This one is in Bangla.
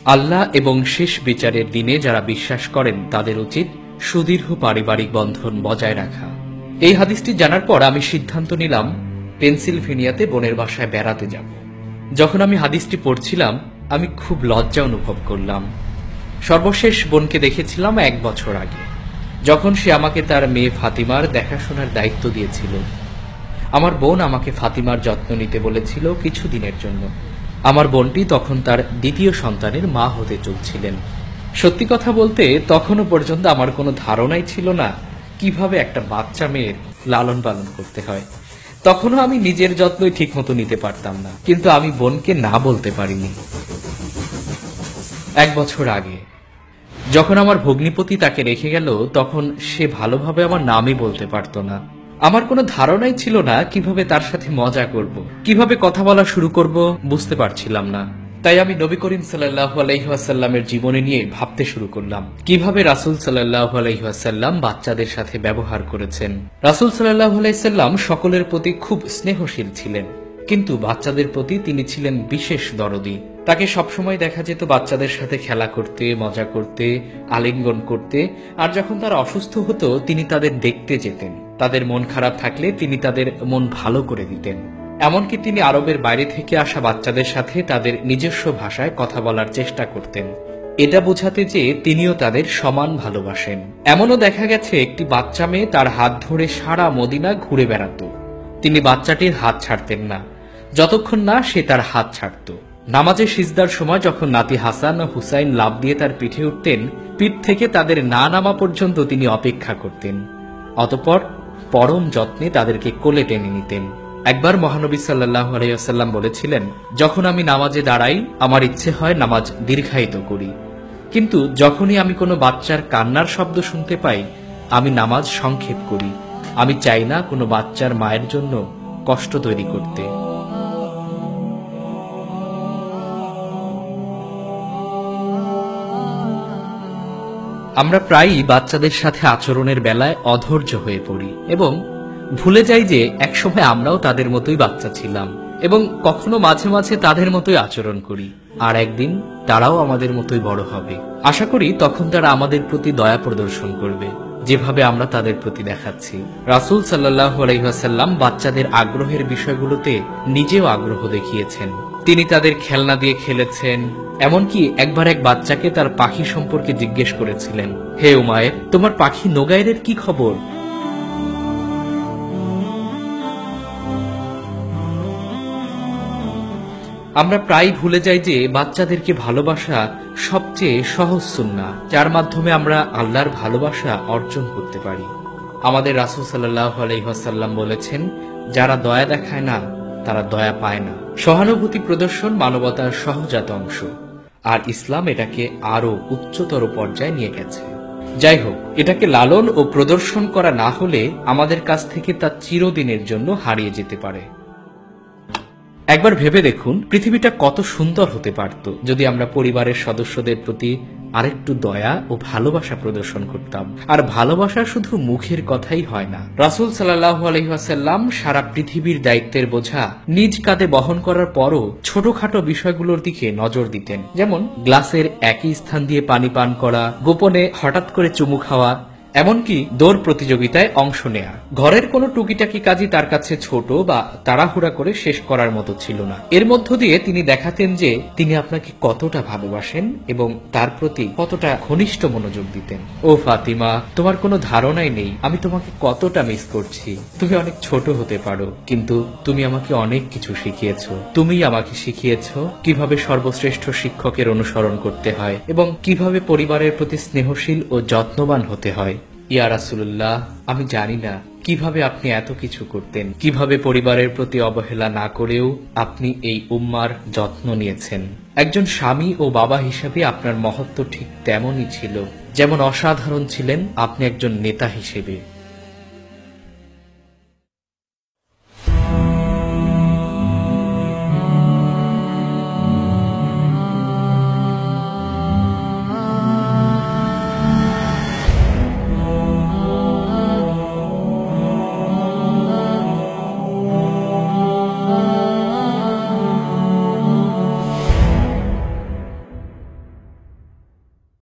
আল্লাহ এবং শেষ বিচারের দিনে যারা বিশ্বাস করেন তাদের উচিত সুদীর্ঘ পারিবারিক বন্ধন বজায় রাখা। এই হাদিসটি জানার পর আমি সিদ্ধান্ত নিলাম পেনসিলভেনিয়াতে বোনের বাসায় বেড়াতে যাব। যখন আমি হাদিসটি পড়ছিলাম আমি খুব লজ্জা অনুভব করলাম। সর্বশেষ বোনকে দেখেছিলাম 1 বছর আগে, যখন সে আমাকে তার মেয়ে ফাতিমার দেখাশোনার দায়িত্ব দিয়েছিল। আমার বোন আমাকে ফাতিমার যত্ন নিতে বলেছিল কিছুদিনের জন্য। আমার বোনটি তখন তার দ্বিতীয় সন্তানের মা হতে চলছিলেন। সত্যি কথা বলতে তখনও পর্যন্ত আমার কোনো ধারণাই ছিল না কিভাবে একটা বাচ্চা মেয়ের লালন পালন করতে হয়। তখনও আমি নিজের যত্নই ঠিকমতো নিতে পারতাম না, কিন্তু আমি বোনকে না বলতে পারিনি। 1 বছর আগে যখন আমার ভগ্নিপতি তাকে রেখে গেল, তখন সে ভালোভাবে আমার নামই বলতে পারত না। আমার কোনো ধারণাই ছিল না কিভাবে তার সাথে মজা করব, কিভাবে কথা বলা শুরু করব, বুঝতে পারছিলাম না। তাই আমি নবী করিম সাল্লাল্লাহু আলাইহি ওয়াসাল্লামের জীবনী নিয়ে ভাবতে শুরু করলাম, কিভাবে রাসূল সাল্লাল্লাহু আলাইহি ওয়াসাল্লাম বাচ্চাদের সাথে ব্যবহার করেছেন। রাসূল সাল্লাল্লাহু আলাইহি ওয়াসাল্লাম সকলের প্রতি খুব স্নেহশীল ছিলেন, কিন্তু বাচ্চাদের প্রতি তিনি ছিলেন বিশেষ দরদী। তাকে সবসময় দেখা যেত বাচ্চাদের সাথে খেলা করতে, মজা করতে, আলিঙ্গন করতে। আর যখন তারা অসুস্থ হতো তিনি তাদের দেখতে যেতেন। তাদের মন খারাপ থাকলে তিনি তাদের মন ভালো করে দিতেন। এমনকি তিনি আরবের বাইরে থেকে আসা বাচ্চাদের সাথে তাদের নিজস্ব ভাষায় কথা বলার চেষ্টা করতেন, এটা বোঝাতে যে তিনিও তাদের সমান ভালোবাসেন। এমনও দেখা গেছে একটি বাচ্চা মেয়ে তার হাত ধরে সারা মদিনা ঘুরে বেড়াত। তিনি বাচ্চাটির হাত ছাড়তেন না যতক্ষণ না সে তার হাত ছাড়ত। নামাজে সিজদার সময় যখন নাতি হাসান ও হুসাইন লাফ দিয়ে তার পিঠে উঠতেন, পিঠ থেকে তাদের না নামা পর্যন্ত তিনি অপেক্ষা করতেন। অতঃপর পরম যত্নে তাদেরকে কোলে টেনে নিতেন। একবার মহানবী সাল্লাল্লাহু আলাইহি ওয়াসাল্লাম বলেছিলেন, যখন আমি নামাজে দাঁড়াই আমার ইচ্ছে হয় নামাজ দীর্ঘায়িত করি, কিন্তু যখনই আমি কোনো বাচ্চার কান্নার শব্দ শুনতে পাই আমি নামাজ সংক্ষেপ করি। আমি চাই না কোনো বাচ্চার মায়ের জন্য কষ্ট তৈরি করতে। আমরা প্রায়ই বাচ্চাদের সাথে আচরণের বেলায় অধৈর্য হয়ে পড়ি এবং ভুলে যাই যে একসময় আমরাও তাদের মতোই বাচ্চা ছিলাম এবং কখনো মাঝে মাঝে তাদের মতোই আচরণ করি। আর একদিন তারাও আমাদের মতোই বড় হবে। আশা করি তখন তারা আমাদের প্রতি দয়া প্রদর্শন করবে, যেভাবে আমরা তাদের প্রতি দেখাচ্ছি। রাসূল সাল্লাল্লাহু আলাইহি ওয়াসাল্লাম বাচ্চাদের আগ্রহের বিষয়গুলোতে নিজেও আগ্রহ দেখিয়েছেন। তিনি তাদের খেলনা দিয়ে খেলেছেন। এমনকি একবার এক বাচ্চাকে তার পাখি সম্পর্কে জিজ্ঞেস করেছিলেন, হে উমায়ের, তোমার পাখি নোগাইরের কি খবর? আমরা প্রায় ভুলে যাই যে বাচ্চাদেরকে ভালোবাসা সবচেয়ে সহজ সুন্নাহ, যার মাধ্যমে আমরা আল্লাহর ভালোবাসা অর্জন করতে পারি। আমাদের রাসূল সাল্লাল্লাহু আলাইহি ওয়াসাল্লাম বলেছেন, যারা দয়া দেখায় না তারা দয়া পায় না। সহানুভূতি প্রদর্শন মানবতার সহজাত অংশ, আর ইসলাম এটাকে আরো উচ্চতর পর্যায়ে নিয়ে গেছে। যাই হোক, এটাকে লালন ও প্রদর্শন করা না হলে আমাদের কাছ থেকে তা চিরদিনের জন্য হারিয়ে যেতে পারে। একবার ভেবে দেখুন, পৃথিবীটা কত সুন্দর হতে পারত যদি আমরা পরিবারের সদস্যদের প্রতি আরেকটু দয়া ও ভালোবাসা প্রদর্শন করতাম। আর ভালোবাসা শুধু মুখের কথাই হয় না। রাসূল সাল্লাল্লাহু আলাইহি ওয়াসাল্লাম সারা পৃথিবীর দায়িত্বের বোঝা নিজ কাঁধে বহন করার পরও ছোটখাটো বিষয়গুলোর দিকে নজর দিতেন, যেমন গ্লাসের একই স্থান দিয়ে পানি পান করা, গোপনে হঠাৎ করে চুমু খাওয়া, এমনকি দৌড় প্রতিযোগিতায় অংশ নেয়া। ঘরের কোনো টুকিটাকি কাজই তার কাছে ছোট বা তাড়াহুড়া করে শেষ করার মতো ছিল না। এর মধ্য দিয়ে তিনি দেখাতেন যে তিনি আপনাকে কতটা ভালোবাসেন এবং তার প্রতি কতটা ঘনিষ্ঠ মনোযোগ দিতেন। ও ফাতিমা, তোমার কোনো ধারণাই নেই আমি তোমাকে কতটা মিস করছি। তুমি অনেক ছোট হতে পারো, কিন্তু তুমি আমাকে অনেক কিছু শিখিয়েছো। তুমিই আমাকে শিখিয়েছো কিভাবে সর্বশ্রেষ্ঠ শিক্ষকের অনুসরণ করতে হয় এবং কিভাবে পরিবারের প্রতি স্নেহশীল ও যত্নবান হতে হয়। ইয়া রাসূলুল্লাহ, আমি জানি না কিভাবে আপনি এত কিছু করতেন, কিভাবে পরিবারের প্রতি অবহেলা না করেও আপনি এই উম্মার যত্ন নিয়েছেন। একজন স্বামী ও বাবা হিসেবে আপনার মহত্ব ঠিক তেমনই ছিল, যেমন অসাধারণ ছিলেন আপনি একজন নেতা হিসেবে।